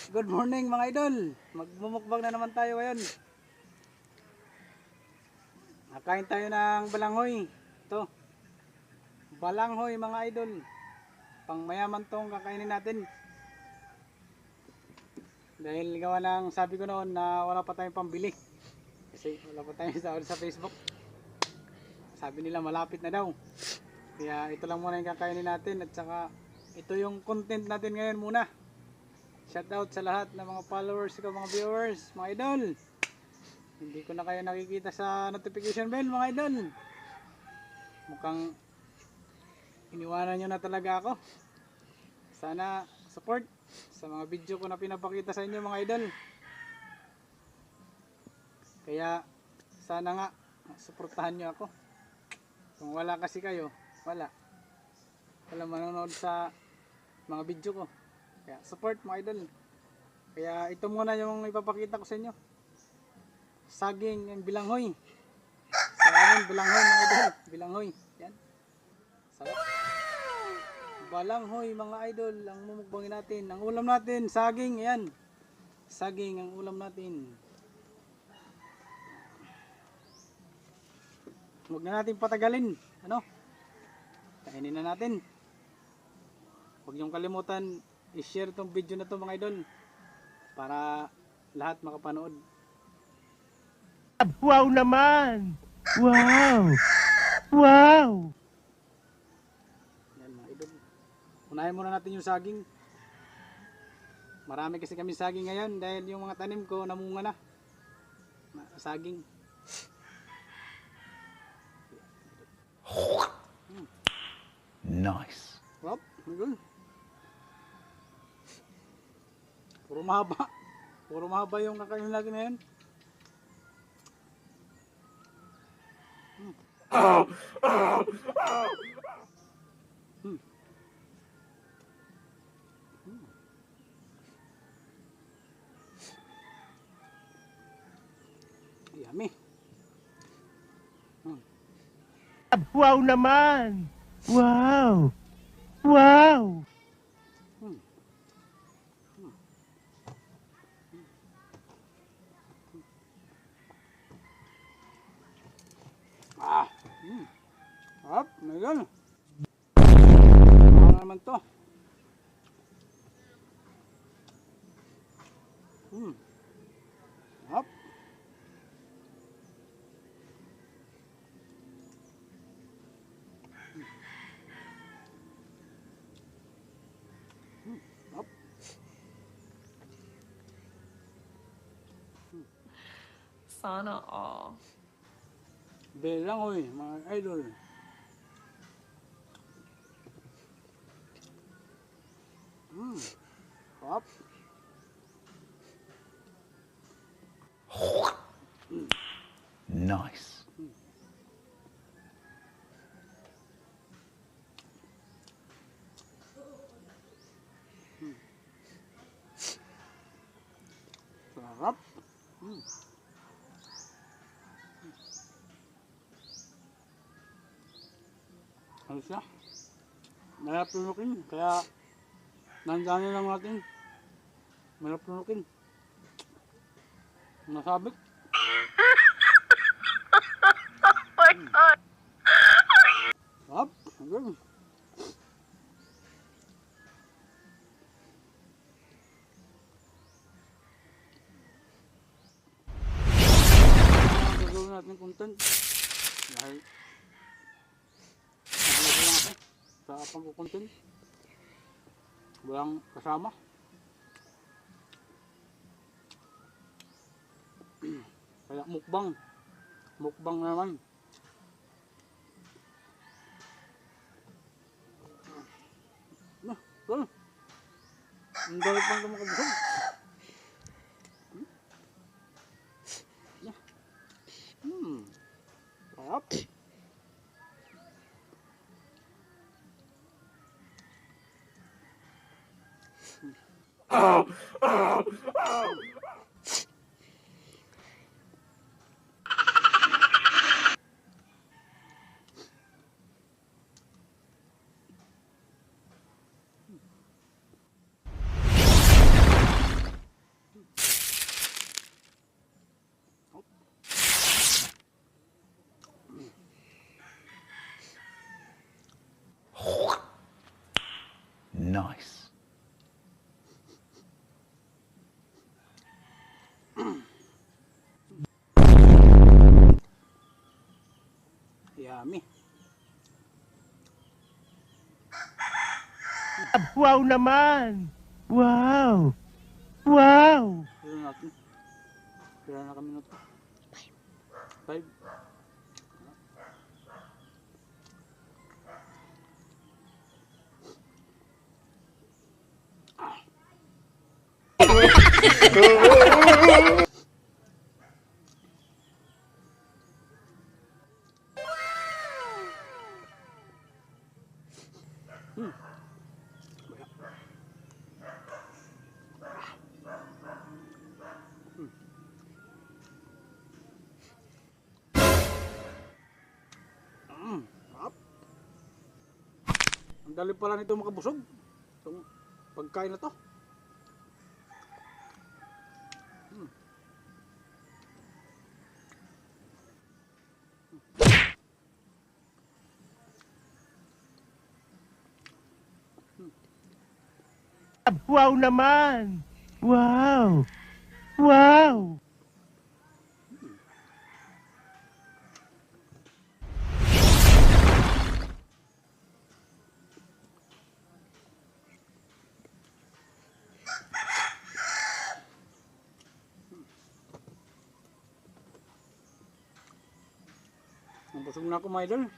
Good morning mga idol. Magmumukbang na naman tayo ngayon. Nakain tayo ng balanghoy. Ito. Balanghoy mga idol. Pang mayaman tong kakainin natin. Dahil gawa ng sabi ko noon na wala pa tayong pambili. Kasi wala pa tayong sahod sa Facebook. Sabi nila malapit na daw. Kaya ito lang muna yung kakainin natin. At saka ito yung content natin ngayon muna. Shoutout sa lahat ng mga followers ko, mga viewers, mga idol. Hindi ko na kayo nakikita sa notification bell mga idol. Mukhang iniwanan nyo na talaga ako. Sana support sa mga video ko na pinapakita sa inyo mga idol. Kaya sana nga suportahan nyo ako. Kung wala kasi kayo, wala manonood sa mga video ko. Kaya support mga idol. Kaya ito muna yung ipapakita ko sa inyo. Saging and bilanghoy. Saging, bilanghoy mga idol. Bilanghoy. Yan. Sarap. Balanghoy mga idol. Ang mumukbangin natin. Ang ulam natin. Saging. Yan. Saging ang ulam natin. Huwag na natin patagalin. Ano? Kainin na natin. Huwag niyong kalimutan i-share tong video na to mga idol para lahat makapanood. Wow naman! Wow! Wow! Yan mga idol. Unahin muna natin yung saging. Marami kasi kami saging ngayon dahil yung mga tanim ko namunga na. Saging. Nice! Wow, idol. Puro mahaba. Puro mahaba yung kakainin natin ngayon. Yummy. Wow naman! Wow! Wow! Hop, ngayon. Ano naman to? Hop. Hop. Sana all. Bilanghoy mga idol. Hop. Nice! Sarap. Ano siya? Mahirap tunukin, kaya nandiyan lang natin. Mahirap tunukin. Nasabit. My God. Hop. Again. Gagawin natin content. Dahil nagulat lang ako sa pagkukontent. Walang kasama. Kaya mukbang. Mukbang naman. Ang dalit pang kumakabusog. Sarap. Nice. Yummy. Wow naman! Wow! Wow! Ilan natin? Ilan na kami na to? 5. Sarap. Ang dali pala nito makabusog. Itong pagkain na to. Wow naman! Wow! Wow! Nabusog na ako, mga idol.